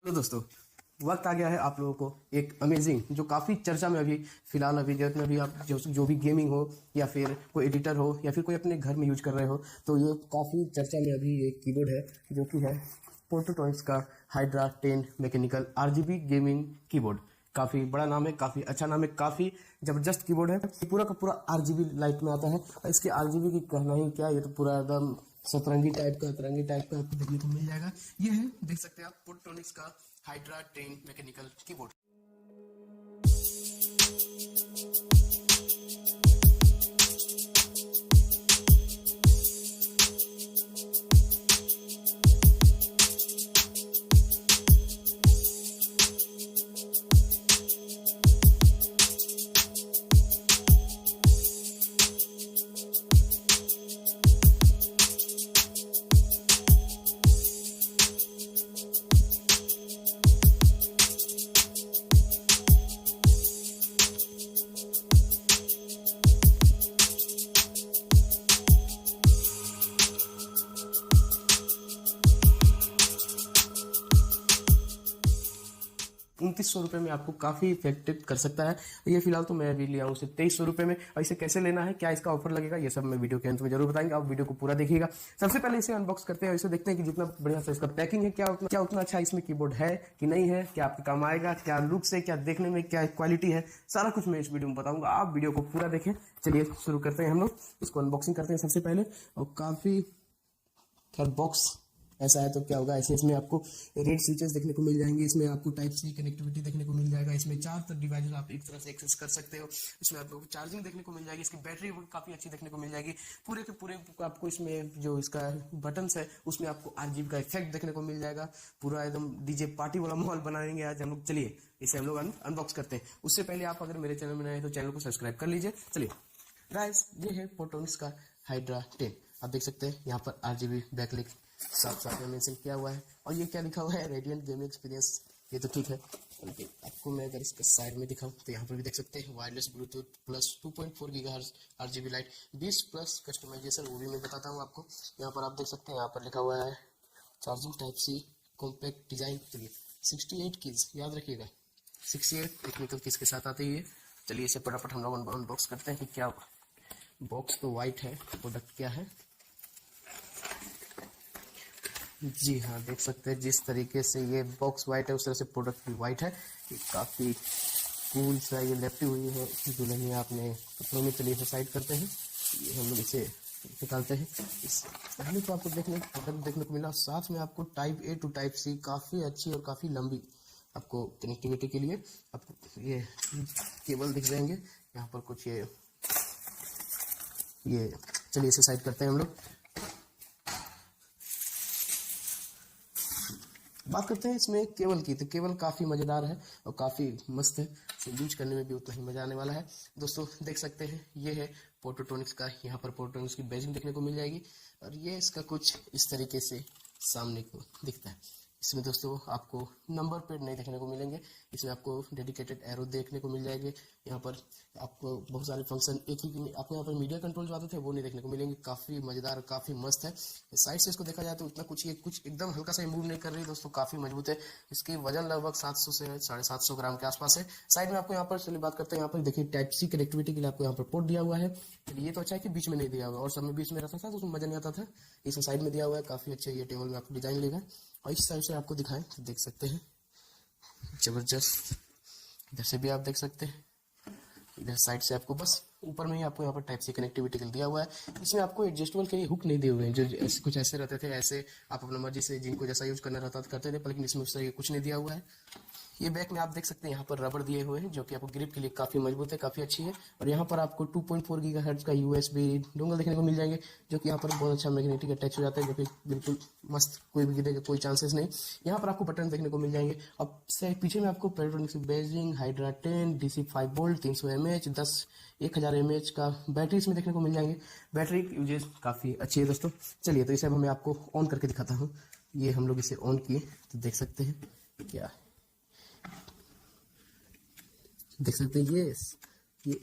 तो दोस्तों, वक्त आ गया है आप लोगों को एक अमेजिंग जो काफ़ी चर्चा में अभी फिलहाल अभी जितने भी आप जो भी गेमिंग हो या फिर कोई एडिटर हो या फिर कोई अपने घर में यूज कर रहे हो, तो ये काफ़ी चर्चा में अभी एक कीबोर्ड है जो कि है पोर्टोटॉइस का hydra 10 mechanical RGB gaming keyboard. काफ़ी बड़ा नाम है, काफ़ी अच्छा नाम है, काफ़ी ज़बरदस्त कीबोर्ड है। ये पूरा का पूरा आरजीबी लाइट में आता है और इसके आरजीबी की कहना ही क्या, ये तो पूरा एकदम तरंगी टाइप का आपको देखने को मिल जाएगा। ये है, देख सकते हैं आप, पोर्टोनिक्स का हाइड्रा 10 मैकेनिकल कीबोर्ड। 2900 रुपये में आपको काफ़ी इफेक्टिव कर सकता है। ये फिलहाल तो मैं अभी लिया हूँ उसे 2300 रुपये में। और इसे कैसे लेना है, क्या इसका ऑफर लगेगा, ये सब मैं वीडियो के अंत में जरूर बताएंगे। आप वीडियो को पूरा देखिएगा। सबसे पहले इसे अनबॉक्स करते हैं, इसे देखते हैं कि जितना बढ़िया सा इसका पैकिंग है, क्या उतना अच्छा इसमें कीबोर्ड है कि नहीं है, क्या आपके काम आएगा, क्या लुक से, क्या देखने में, क्या क्वालिटी है, सारा कुछ मैं इस वीडियो में बताऊंगा। आप वीडियो को पूरा देखें। चलिए शुरू करते हैं, हम लोग इसको अनबॉक्सिंग करते हैं सबसे पहले। और काफ़ी खैर बॉक्स ऐसा है तो क्या होगा, ऐसे इसमें आपको रेड स्विचेस देखने को मिल जाएंगे। इसमें आपको टाइप सी कनेक्टिविटी देखने को मिल जाएगा। इसमें 4 डिवाइस आप एक तरह से एक्सेस कर सकते हो। इसमें आपको चार्जिंग देखने को मिल जाएगी। इसकी बैटरी काफ़ी अच्छी देखने को मिल जाएगी। पूरे के पूरे आपको इसमें जो इसका बटन्स है उसमें आपको आरजीबी का इफेक्ट देखने को मिल जाएगा। पूरा एकदम डीजे पार्टी वाला माहौल बनाएंगे आज हम लोग। चलिए इसे हम लोग अनबॉक्स करते हैं। उससे पहले आप अगर मेरे चैनल में नए हैं तो चैनल को सब्सक्राइब कर लीजिए। चलिए गाइस, ये है पोर्टोनिक्स का हाइड्रा 10। आप देख सकते हैं यहाँ पर आरजीबी बैकलिट साफ साफ में मेंशन किया हुआ है। और ये क्या लिखा हुआ है, रेडियंट गेमिंग एक्सपीरियंस। ये तो ठीक है, लेकिन आपको मैं अगर इसका साइड में दिखाऊं तो यहाँ पर भी देख सकते हैं wireless Bluetooth plus 2.4 gigahertz RGB light 20 plus customization, वो भी मैं बताता हूँ आपको। यहाँ पर आप देख सकते हैं, यहाँ पर लिखा हुआ है charging type C compact design. चलिए 68 कीज याद रखिएगा, 68 टेक्निकल कीज के साथ आती है। चलिए इसे फटाफट हम लोग अनबॉक्स करते हैं कि क्या। बॉक्स तो वाइट है, प्रोडक्ट क्या है। जी हाँ, देख सकते हैं जिस तरीके से ये बॉक्स वाइट है उस तरह से प्रोडक्ट भी वाइट है। ये काफ़ी कूल सा ये लेफ्टी हुई है दुल्हनिया आपने कपड़ों में। चलिए इसे साइड करते हैं, ये हम लोग इसे निकालते हैं। इस पहले तो आपको प्रोडक्ट देखने को मिला, साथ में आपको type A to type C काफ़ी अच्छी और काफ़ी लंबी आपको कनेक्टिविटी के लिए आपको ये केबल दिख जाएंगे। यहाँ पर कुछ ये चलिए इसे साइड करते हैं हम लोग। बात करते हैं इसमें केबल की, तो केबल काफ़ी मज़ेदार है और काफ़ी मस्त है। इसे यूज करने में भी उतना ही मज़ा आने वाला है। दोस्तों देख सकते हैं, ये है पोर्टोटॉनिक्स का, यहाँ पर पोर्टोटॉनिक्स की बैजिंग देखने को मिल जाएगी। और ये इसका कुछ इस तरीके से सामने को दिखता है। इसमें दोस्तों आपको नंबर प्लेट नहीं देखने को मिलेंगे। इसमें आपको डेडिकेटेड एरो देखने को मिल जाएंगे। यहाँ पर आपको बहुत सारे फंक्शन एक ही आपको यहाँ पर मीडिया कंट्रोल जो आते थे वो नहीं देखने को मिलेंगे। काफ़ी मज़ेदार, काफ़ी मस्त है। साइड से इसको देखा जाए तो इतना कुछ एकदम हल्का सा मूव नहीं कर रही दोस्तों, काफ़ी मजबूत है। इसकी वजन लगभग 700 से 750 ग्राम के आसपास है। साइड में आपको यहाँ पर, चलिए बात करते हैं, यहाँ पर देखिए टाइप सी कनेक्टिविटी के लिए आपको यहाँ पर पोर्ट दिया हुआ है। ये तो अच्छा है कि बीच में नहीं दिया हुआ, और सब में बीच में रहता था तो उसमें मजा नहीं आता था। इसे साइड में दिया हुआ है, काफ़ी अच्छे ये टेबल में आपको डिजाइन लेगा। और इस साइड से आपको दिखाएं तो देख सकते हैं जबरदस्त, इधर से भी आप देख सकते हैं। इधर साइड से आपको बस ऊपर में ही आपको यहाँ पर टाइप सी कनेक्टिविटी के लिए दिया हुआ है। इसमें आपको एडजस्टेबल के हुक नहीं दिए हुए हैं, जो ऐसे कुछ ऐसे रहते थे, ऐसे आप अपना मर्जी से जिनको जैसा यूज करना रहता था करते थे, लेकिन इसमें उस तरह कुछ नहीं दिया हुआ है। ये बैक में आप देख सकते हैं यहाँ पर रबड़ दिए हुए हैं, जो कि आपको ग्रिप के लिए काफ़ी मजबूत है, काफ़ी अच्छी है। और यहाँ पर आपको 2.4 गीगाहर्ट्ज का यूएसबी डोंगल देखने को मिल जाएंगे, जो कि यहाँ पर बहुत अच्छा मैग्नेटिक अटैच हो जाता है, जो कि बिल्कुल मस्त, कोई भी गिरेगा कोई चांसेस नहीं। यहाँ पर आपको बटन देखने को मिल जाएंगे। अब से पीछे में आपको पेट्रोनिक्स बेजिंग Hydra 10 DC 5 volt 300 mAh 1000 mAh का बैटरी इसमें देखने को मिल जाएंगे। बैटरी यूजेज काफ़ी अच्छी है दोस्तों। चलिए तो इसे अब मैं आपको ऑन करके दिखाता हूँ। ये हम लोग इसे ऑन किए तो देख सकते हैं, क्या देख सकते हैं, ये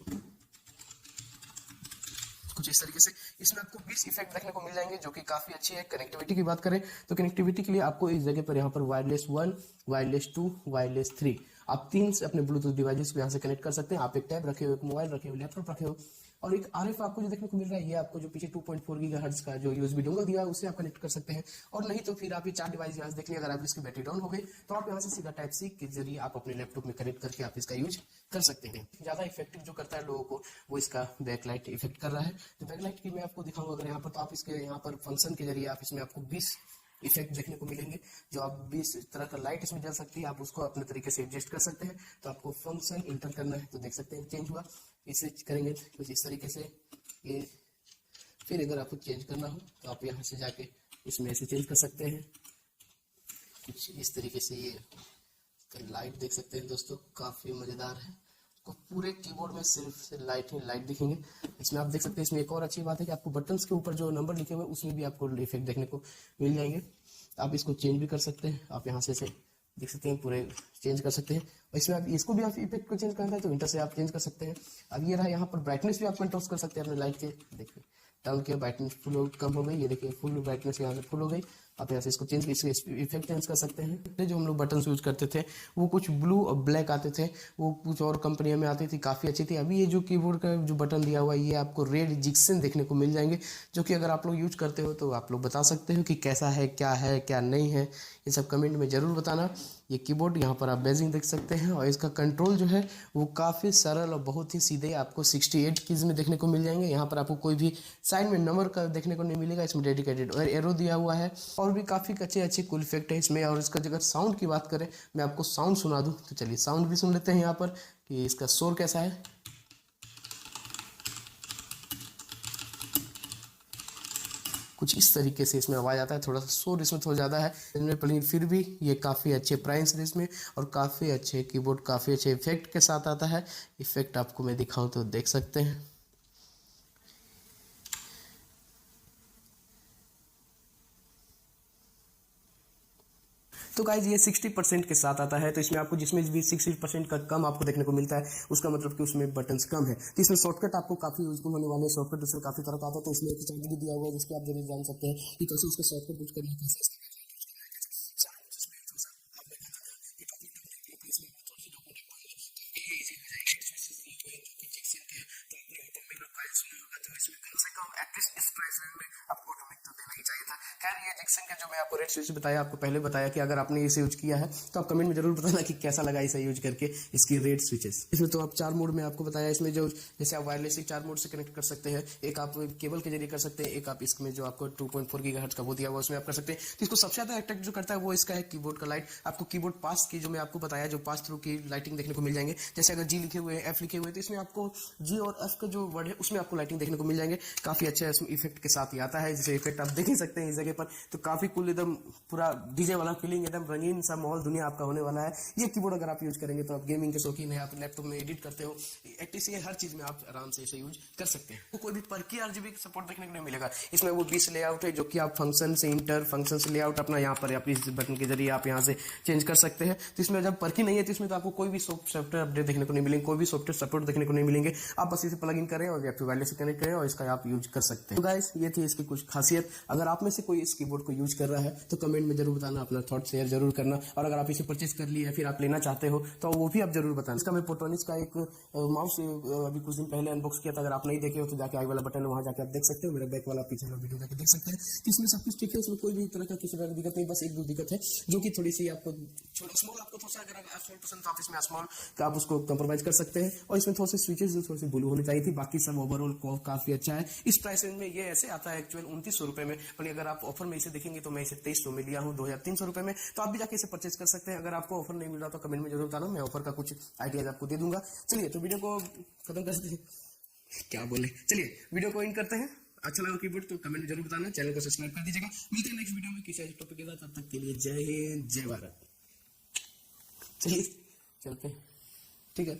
कुछ इस तरीके से इसमें आपको 20 इफेक्ट देखने को मिल जाएंगे जो कि काफी अच्छी है। कनेक्टिविटी की बात करें तो कनेक्टिविटी के लिए आपको इस जगह पर यहाँ पर वायरलेस 1, वायरलेस 2, वायरलेस 3, आप 3 से अपने ब्लूटूथ डिवाइसेस को यहाँ से कनेक्ट कर सकते हैं। आप एक टैब रखे हो, एक मोबाइल रखे हो, लैपटॉप रखे हो, और एक आरएफ आपको जो देखने को मिल रहा है, ये आपको जो पीछे 2.4 गीगाहर्ट्ज का जो यूएसबी डोंगल दिया है उससे आप कनेक्ट कर सकते हैं। और नहीं तो फिर आप ये 4 डिवाइस यहाँ से देख लिया, अगर आप इसकी बैटरी डाउन हो गई तो आप यहाँ से सीधा टाइप सी के जरिए आप अपने लैपटॉप में कनेक्ट करके आप इसका यूज कर सकते हैं। ज्यादा इफेक्टिव जो करता है लोगों को वो इसका बैकलाइट इफेक्ट कर रहा है। तो बैकलाइट की मैं आपको दिखाऊंगा अगर यहाँ पर, तो आप इसके यहाँ पर फंक्शन के जरिए आप इसमें आपको 20 इफेक्ट देखने को मिलेंगे, जो आप 20 तरह का लाइट इसमें जल सकती है, आप उसको अपने तरीके से एडजस्ट कर सकते हैं। तो आपको फंक्शन इंटर करना है, तो देख सकते हैं चेंज हुआ, इसे करेंगे कुछ इस तरीके से ये। फिर अगर आपको चेंज करना हो तो आप यहाँ से जाके इसमें ऐसे चेंज कर सकते हैं, कुछ इस तरीके से। ये लाइट देख सकते हैं दोस्तों, काफी मजेदार है। तो पूरे कीबोर्ड में सिर्फ से लाइट ही लाइट दिखेंगे। इसमें आप देख सकते हैं, इसमें एक और अच्छी बात है कि आपको बटन्स के ऊपर जो नंबर लिखे हुए हैं उसमें भी आपको इफेक्ट देखने को मिल जाएंगे। आप इसको चेंज भी कर सकते हैं, आप यहाँ से देख सकते हैं पूरे चेंज कर सकते हैं। और इसमें आप इसको भी आप इफेक्ट को चेंज करना है तो इंटर से आप चेंज कर सकते हैं। अब ये रहा, यहाँ पर ब्राइटनेस भी आप कंट्रोल कर सकते हैं अपने लाइट के। देखिए टर्न किया, ब्राइटनेस फुल कम हो गई, ये देखिए फुल ब्राइटनेस यहाँ से फुल हो गई। आप यहाँ से इसको चेंज, इसके इफेक्ट चेंज कर सकते हैं। जो हम लोग बटन यूज करते थे वो कुछ ब्लू और ब्लैक आते थे, वो कुछ और कंपनियों में आती थी, काफ़ी अच्छी थी। अभी ये जो कीबोर्ड का जो बटन दिया हुआ है ये आपको रेड जिक्सन देखने को मिल जाएंगे, जो कि अगर आप लोग यूज करते हो तो आप लोग बता सकते हो कि कैसा है क्या नहीं है, ये सब कमेंट में ज़रूर बताना। ये कीबोर्ड यहाँ पर आप बेजिंग देख सकते हैं, और इसका कंट्रोल जो है वो काफ़ी सरल और बहुत ही सीधे आपको 68 कीज में देखने को मिल जाएंगे। यहाँ पर आपको कोई भी साइड में नंबर का देखने को नहीं मिलेगा, इसमें डेडिकेटेड और एरो दिया हुआ है, और भी काफ़ी अच्छे कूल इफेक्ट है इसमें। और इसका अगर साउंड की बात करें, मैं आपको साउंड सुना दूँ तो चलिए साउंड भी सुन लेते हैं यहाँ पर कि इसका शोर कैसा है। कुछ इस तरीके से इसमें आवाज़ आता है, थोड़ा सा शोर इसमें थोड़ा ज़्यादा है इसमें, लेकिन फिर भी ये काफ़ी अच्छे प्राइस है इसमें, और काफ़ी अच्छे कीबोर्ड काफ़ी अच्छे इफेक्ट के साथ आता है। इफेक्ट आपको मैं दिखाऊं तो देख सकते हैं। तो गाइज ये 60% के साथ आता है, तो इसमें आपको जिसमें भी 60% का कम आपको देखने को मिलता है उसका मतलब कि उसमें बटन्स कम है। तो इसमें शॉर्टकट आपको काफी यूजफुल होने वाले हैं। शॉर्टकट उसमें काफी तरह का आता है, तो इसमें एक चार्ट भी दिया हुआ है जिसको आप जरूर जान सकते हैं कि कैसे उसका शॉर्टकट यूज करना है, कैसे एटलीस्ट इस प्राइस रेंज में आपको ऑटोमेटिक तो देना ही चाहिए था। खैर ये जिक्सन का जो मैं आपको रेड स्विच बताया, आपको पहले बताया कि अगर आपने इसे यूज किया है तो आप कमेंट में जरूर बताना कि कैसा लगा इसे यूज करके, इसकी रेड स्विचेस। इसमें तो आप 4 मोड में आपको बताया, इसमें जो जैसे आप वायरलेस 4 मोड से कनेक्ट कर सकते हैं, एक आप केबल के जरिए कर सकते हैं, एक आप इसमें जो आपको 2.4 गीगाहर्ट्ज का वो दिया हुआ उसमें आप कर सकते हैं। तो इसको सबसे ज्यादा अट्रैक्ट जो करता है वो इसका है कीबोर्ड का लाइट। आपको कीबोर्ड पास की जो मैं आपको बताया, जो पास थ्रू की लाइटिंग देखने को मिल जाएंगे, जैसे अगर जी लिखे हुए एफ लिखे हुए तो इसमें आपको जी और एफ का जो वर्ड है उसमें आपको लाइटिंग देखने को मिल जाएंगे। काफी अच्छा इफेक्ट के साथ ही आता है, जैसे इफेक्ट आप देख ही सकते हैं इस जगह पर। तो काफी कूल, एकदम पूरा डीजे वाला फीलिंग, एकदम रंगीन सा माहौल दुनिया आपका होने वाला है। ये कीबोर्ड अगर आप यूज करेंगे तो आप गेमिंग के शौकीन है, आप लैपटॉप में एडिट करते हो, एटलीस्ट ये हर चीज में आप आराम से इसे यूज कर सकते हैं। तो कोई भी पर की आरजीबी सपोर्ट देखने को नहीं मिलेगा इसमें। वो 20 लेआउट है जो कि आप फंक्शन से इंटर, फंक्शन से लेआउट अपना यहाँ पर आप इस बटन के जरिए आप यहाँ से चेंज कर सकते हैं। तो इसमें जब पर की नहीं है तो इसमें तो आपको कोई भी सॉफ्टवेयर अपडेट देखने को नहीं मिलेंगे, कोई भी सॉफ्टवेयर सपोर्ट देखने को नहीं मिलेंगे। आप बस इसे प्लग इन करें और या फिर वायरलेस से कनेक्ट करें और इसका आप यूज कर सकते हैं। तो गाइस ये थी इसकी कुछ खासियत। अगर आप में से कोई इस कीबोर्ड को यूज कर रहा है तो कमेंट में जरूर बताना, अपना थॉट शेयर जरूर करना। और अगर आप इसे परचेज कर लिए या फिर आप लेना चाहते हो तो वो भी आप जरूर बताना। इसका मैं पोर्ट्रोनिक्स का एक माउस अभी कुछ दिन पहले अनबॉक्स किया था, अगर आप नहीं देखे हो तो जाके आई वाला बटन है वहां जाके आप देख सकते हो, मेरे बैक वाला पीछे वाला वीडियो जाके देख सकते हैं। तो इसमें सब कुछ ठीक है, इसमें कोई भी तरह का किसी तरह की दिक्कत नहीं, बस एक दो दिक्कत है जो कि थोड़ी सी आपको स्मॉल, आपको थोड़ा सा अगर स्मॉल पसंद तो आप इसमें स्मॉल का आप उसको कंप्रोमाइज कर सकते हैं। और इसमें थोड़े से स्विचेस जो थोड़ी सी ब्लू होनी चाहिए थी, बाकी सब ओवरऑल काफी अच्छा है। इस प्राइस रेंज में ये ऐसे आता है एक्चुअल 2900 रुपए में, पर अगर आप ऑफर में इसे देखेंगे तो मैं इसे 2300 में लिया हूँ, 2300 रुपए में। तो आप भी जाके इसे परचेज कर सकते हैं। अगर आपको ऑफर नहीं मिल रहा तो कमेंट में जरूर बताना, मैं ऑफर का कुछ आइडियाज आपको दे दूंगा। चलिए तो वीडियो को खत्म करते हैं, क्या बोले, चलिए वीडियो को एंड करते हैं। अच्छा लगा कीबोर्ड तो कमेंट में जरूर बताना, चैनल को सब्सक्राइब कर दीजिएगा। मिलते हैं नेक्स्ट वीडियो में किसी टॉपिक के साथ, तब तक के लिए जय हिंद, जय भारत। चलिए चलते हैं, ठीक है।